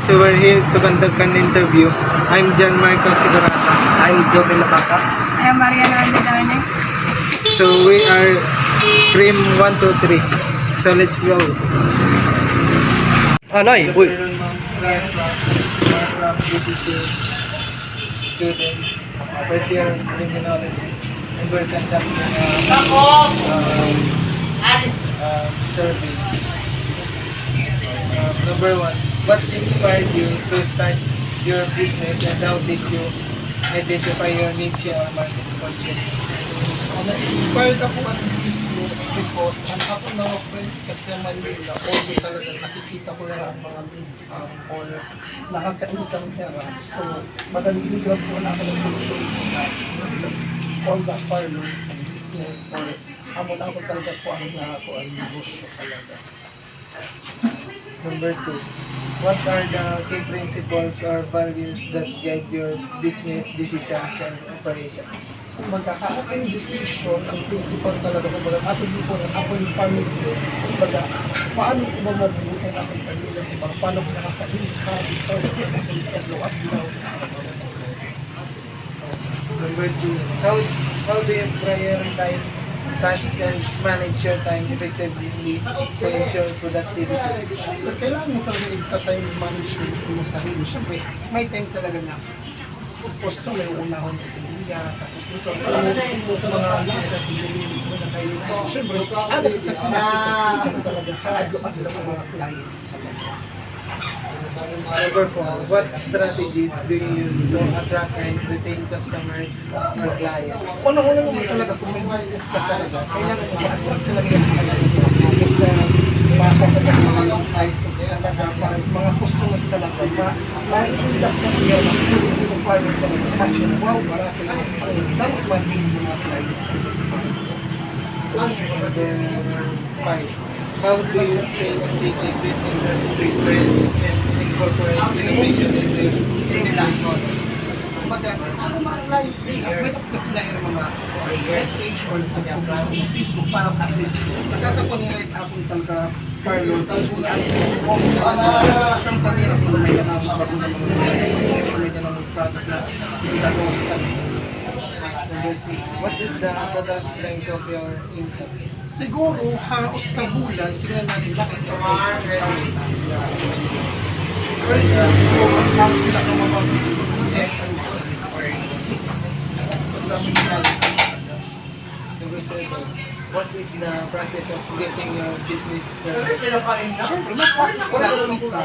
So we're here to conduct an interview. I'm John Marco Sigurata. I'm Joey Lapaka. I am Mariana Arledane. So we are Cream 123. So let's go. Anay, uy. This is a student, first year in criminology, and we're conducting survey. Number one, what inspired you to start your business and how did you identify your niche or market budget? Na-inspired ako ang business because ang ako mga friends kasi sa Manila, although talaga nakikita ko na ang mga or nakaka-income pera. So, magandang ko na ako ng solution na all the parlor and business or amo na ako talaga po ang ako ang negosyo talaga. Number two, what are the key principles or values that guide your business decisions and operations? Kung magkaka-open decision, ang principal talaga ko mga ato din po ng aking family, kumbaga, paano ko ba mabuhay ang aking pamilya, diba? Paano ko nakaka-income, resources sa aking paglo at bilaw. Number two, how do you prioritize tasks and manage your time effectively to ensure productivity? Siyempre, kailangan mo talaga i-time management mo sa sarili. Siyempre, may time talaga na gusto may unahon ng pamilya, tapos ito, mo sa mga siyempre, ano kasi nakikita mo talaga kaadlo-adlo ng mga clients talaga. Number four, what strategies do you use to attract and retain customers or clients? Una-una naman talaga kung may business ka talaga, kailangan mo ma-attract talaga yung mga business, makakapagod ng mga prices talaga, mga customers talaga, ma-i-induct na niya, mas kulit yung requirement talaga, kasi wow, marami na sa dapat ma-in mga clients talaga. Then, five, how do you stay updated with industry trends and incorporate innovation in your business model? Ang mga clients niya, pwede ko kapilahir mga message or pag-publish sa Facebook para at least magkakapangyayat akong talaga parlor. Tapos kung ano ang kanira kung may naman bago na mga medicine or may naman product na ginagawa sa kanila. Number six, what is the total strength of your income? Siguro, haos ka bulan, siguro natin bakit ka 5,000. Or siguro, ang kami lang ng mga or 6. Pag lang yung clients. Number seven, what is the process of getting your business started? Siyempre, mag-process ko lang kita,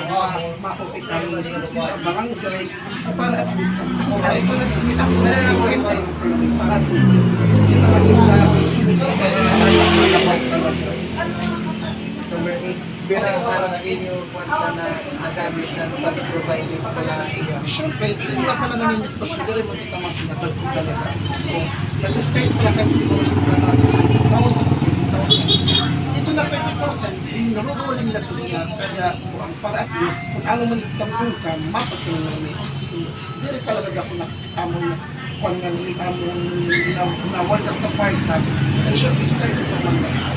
makukita mo sa barangay, para at least, ay ko na kasi ako na sa tayo permit, para at least, hindi talaga sa sino ko, Number eight, birang parang inyo kwanta na nagamit ng pag-provide ng mga siyempre, simula pa lang namin ito, siya rin magkita mga sinatag ko talaga. So, nag-start pa lang kami siguro sa natin, 1,000, 20,000. Ito na 20,000, narurulin na ito niya, kaya para at least, kung ano man itong ka, mapatuloy na may gusto. Hindi rin talaga ako nakatamon na kung nga niitamon na one tas na part-time. And syempre, start ito naman na